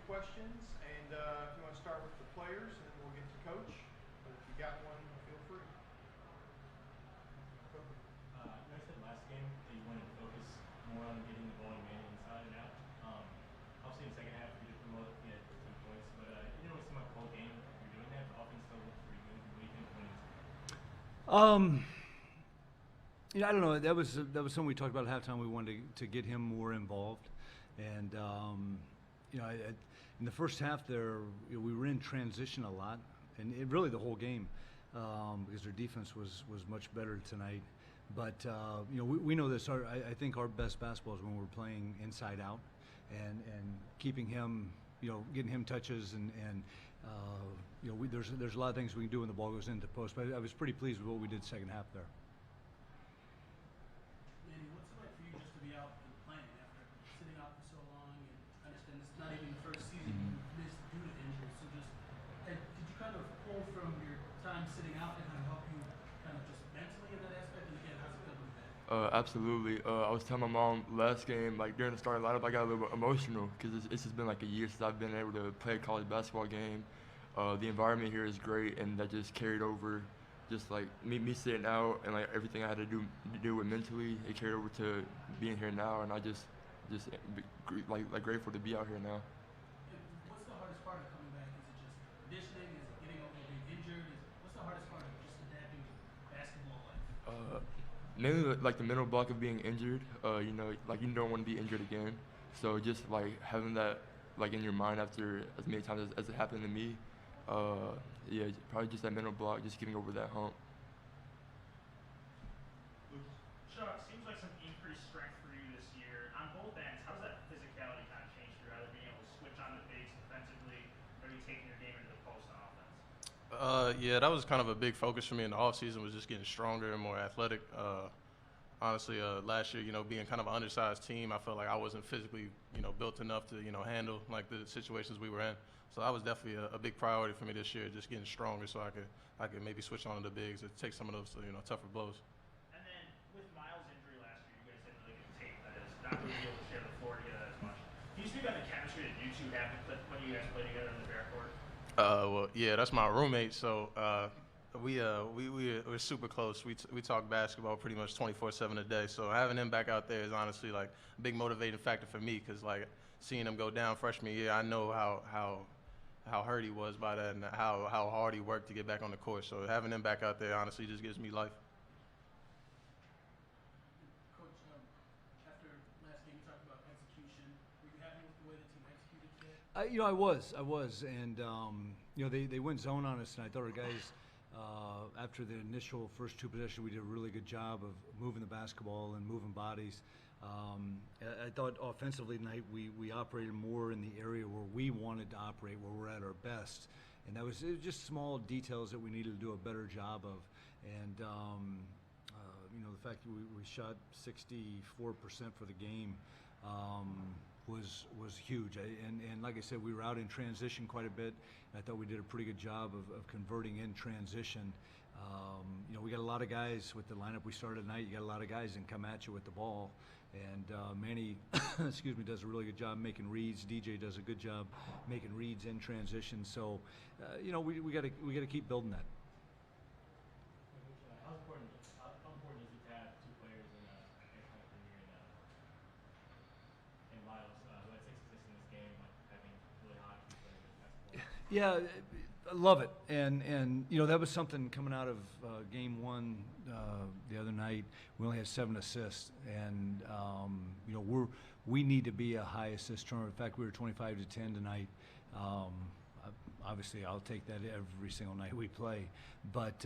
questions, and if you want to start with the players, and then we'll get to coach. But if you got one, feel free. You guys said last game that you wanted to focus more on getting the ball and Manny inside and out. Obviously, in the second half, you did promote, you had 15 points, but it didn't really seem like the whole game you're doing that. The offense still looks pretty good. What do you think when it's I don't know. That was something we talked about at halftime. We wanted to get him more involved, and in the first half there, we were in transition a lot, and really the whole game, because their defense was much better tonight. But we know this. I think our best basketball is when we're playing inside out, and keeping him, getting him touches, and there's a lot of things we can do when the ball goes into post. But I was pretty pleased with what we did second half there. Manny, what's it like for you just to be out and playing after sitting out for so long? And I understand it's not even the first season you missed due to injury. So did you kind of pull from your time sitting out and kind of help you kind of just mentally in that aspect? And again, how's it feel to be back? Absolutely. I was telling my mom last game, like during the starting lineup, I got a little bit emotional because it's just been like a year since I've been able to play a college basketball game. The environment here is great, and that just carried over. Just like me sitting out and like everything I had to do with mentally, it carried over to being here now, and I just like grateful to be out here now. What's the hardest part of coming back? Is it just conditioning? Is it getting over being injured? What's the hardest part of just adapting to basketball life? Mainly like the mental block of being injured. Like you don't want to be injured again. So just like having that like in your mind after as many times as it happened to me. Yeah, probably just that mental block, just getting over that hump. Chuck, seems like some increased strength for you this year. On both ends, how does that physicality kind of change for you, either being able to switch on the bigs defensively, or you taking your game into the post on offense? Yeah, that was kind of a big focus for me in the offseason, was just getting stronger and more athletic. Honestly, last year, being kind of an undersized team, I felt like I wasn't physically, built enough to, handle like the situations we were in. So that was definitely a big priority for me this year, just getting stronger so I could maybe switch on to the bigs and take some of those, tougher blows. And then with Miles' injury last year, you guys had really good tape, that is, not really able to share the floor together as much. Can you speak on the chemistry that you two have when you guys play together in the backcourt? Well, yeah, that's my roommate. So we're super close. We talk basketball pretty much 24/7 a day. So having him back out there is honestly like a big motivating factor for me, because like seeing him go down freshman year, I know how hurt he was by that and how hard he worked to get back on the court. So having him back out there honestly just gives me life. Coach, after last game, you talked about execution. Were you happy with the way the team executed today? I was, and they went zone on us, and I thought our guys, after the initial first two possessions, we did a really good job of moving the basketball and moving bodies. I thought offensively tonight we operated more in the area where we wanted to operate, where we're at our best, and it was just small details that we needed to do a better job of. And the fact that we shot 64% for the game was huge. And like I said, we were out in transition quite a bit. And I thought we did a pretty good job of converting in transition. We got a lot of guys with the lineup we started tonight. You got a lot of guys that can come at you with the ball. And Manny, does a really good job making reads. DJ does a good job making reads in transition. So, we got to keep building that. How important is it to have two players in kind of career in Miles, who had 6 assists in this game, like having really hot key players in basketball? Yeah, I love it, and that was something coming out of game one the other night. We only had 7 assists, and we need to be a high assist turnover. In fact, we were 25-10 tonight. Obviously, I'll take that every single night we play, but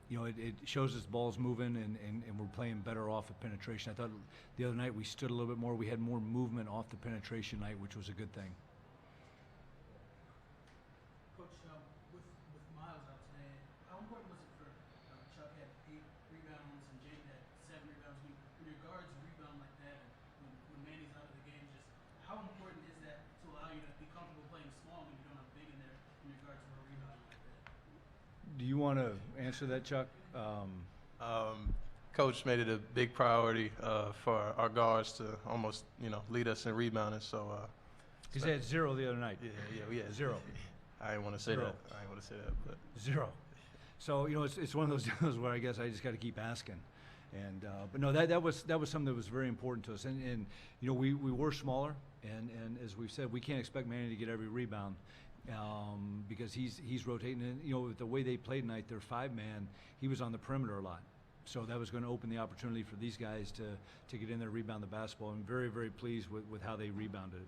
it shows us the ball's moving, and we're playing better off of penetration. I thought the other night we stood a little bit more. We had more movement off the penetration night, which was a good thing. Coach, with Miles out today, how important was it for Chuck had 8 rebounds and Jaden had 7 rebounds? When your guards rebound like that, and when Manny's out of the game, just how important is that to allow you to be comfortable playing small when you don't have big in there when your guards are rebounding like that? Do you want to answer that, Chuck? Coach made it a big priority for our guards to almost lead us in rebounding. So Because they had 0 the other night. Yeah, we had 0. I didn't want to say 0. that. I didn't want to say that, but 0. So, it's one of those deals where I guess I just got to keep asking. And but no, that was something that was very important to us. And we were smaller, and as we've said, we can't expect Manny to get every rebound because he's rotating. And the way they played tonight, their 5-man, he was on the perimeter a lot. So that was going to open the opportunity for these guys to get in there, rebound the basketball. I'm very, very pleased with how they rebounded it.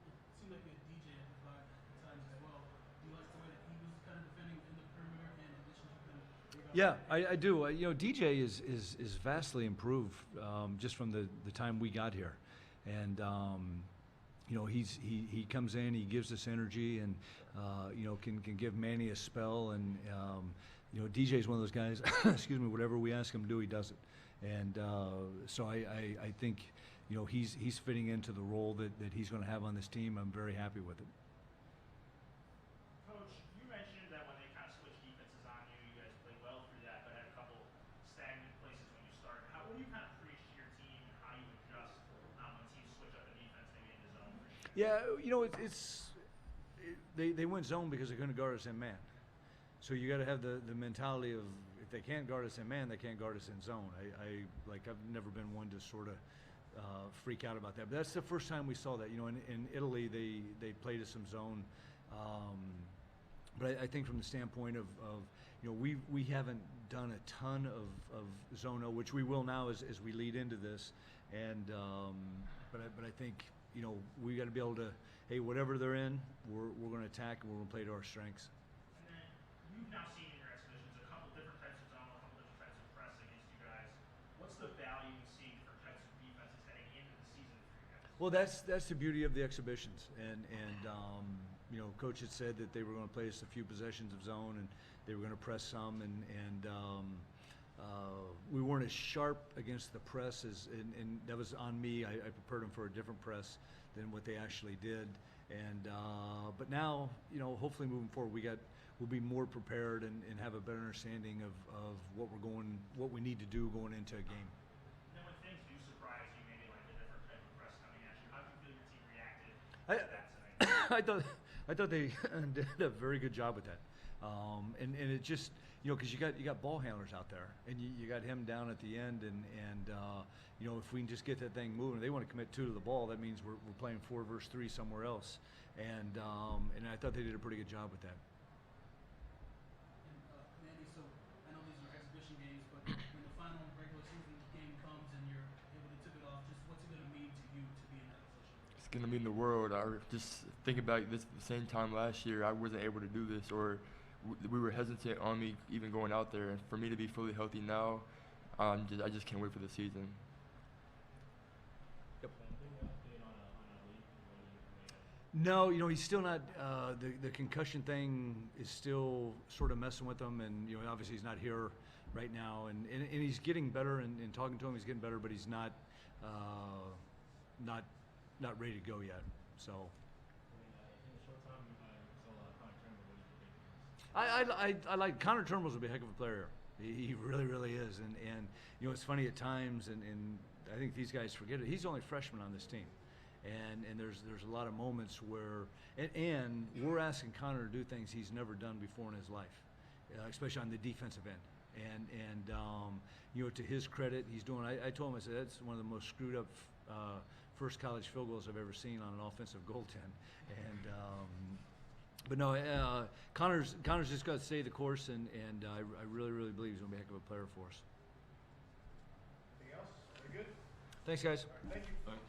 It seemed like you had DJ at the 5 at times as well. Do you like the way that he was kind of defending in the perimeter in addition to kind of rebounding? Yeah, I do. DJ is vastly improved just from the time we got here, and he comes in, he gives us energy, and can give Manny a spell, and DJ's one of those guys. Excuse me. Whatever we ask him to do, he does it, and so I think he's fitting into the role that he's going to have on this team. I'm very happy with it. Coach, you mentioned that when they kind of switched defenses on you, you guys played well through that, but had a couple stagnant places when you started. What do you kind of preach to your team, and how you adjust when teams switch up the defense, maybe into zone for you? Yeah, they went zone because they're going to guard us in man. So you got to have the mentality of if they can't guard us in man, they can't guard us in zone. I've never been one to sort of freak out about that. But that's the first time we saw that. In Italy they played us some zone. But I think from the standpoint of we haven't done a ton of zone, which we will now as we lead into this. And but I think we got to be able to, hey, whatever they're in, we're going to attack and we're going to play to our strengths. And then you've now seen in your exhibitions a couple different types of zone, a couple different types of press against you guys. What's the value in seeing different types of defenses heading into the season for you guys? Well, that's the beauty of the exhibitions, and Coach had said that they were going to play us a few possessions of zone, and they were going to press some, and we weren't as sharp against the press and that was on me. I prepared them for a different press than what they actually did, and but now hopefully moving forward we'll be more prepared and have a better understanding of what we need to do going into a game. And then when things do surprise you, maybe like a different type of press coming at you, how do you feel your team reacted to that tonight? I thought they did a very good job with that, and it just because you got ball handlers out there, and you got him down at the end, and if we can just get that thing moving, they want to commit 2 to the ball. That means we're playing 4 versus 3 somewhere else, and I thought they did a pretty good job with that. Manny, so I know these are exhibition games, but when the final regular season game comes and you're able to tip it off, just what's it going to mean to you to be in that position? It's going to mean the world. I just think about this at the same time last year, I wasn't able to do this, or we were hesitant on me even going out there. And for me to be fully healthy now, I just can't wait for the season. Yep. On No, he's still not. The concussion thing is still sort of messing with him, and obviously he's not here right now, and he's getting better. And talking to him, he's getting better, but he's not ready to go yet. So. in a short time, we saw a lot of Connor Turnbull. What do you think? I like Connor Turnbull's a heck of a player. He really, really is, and it's funny at times, and I think these guys forget it. He's the only freshman on this team, and there's a lot of moments where and we're asking Connor to do things he's never done before in his life, especially on the defensive end. And to his credit, he's doing. I told him, I said, that's one of the most screwed up first college field goals I've ever seen on an offensive goaltend. And but no, Connor's just got to stay the course, and I really, really believe he's going to be a heck of a player for us. Anything else? Very good. Thanks, guys. All right, thank you. Thanks.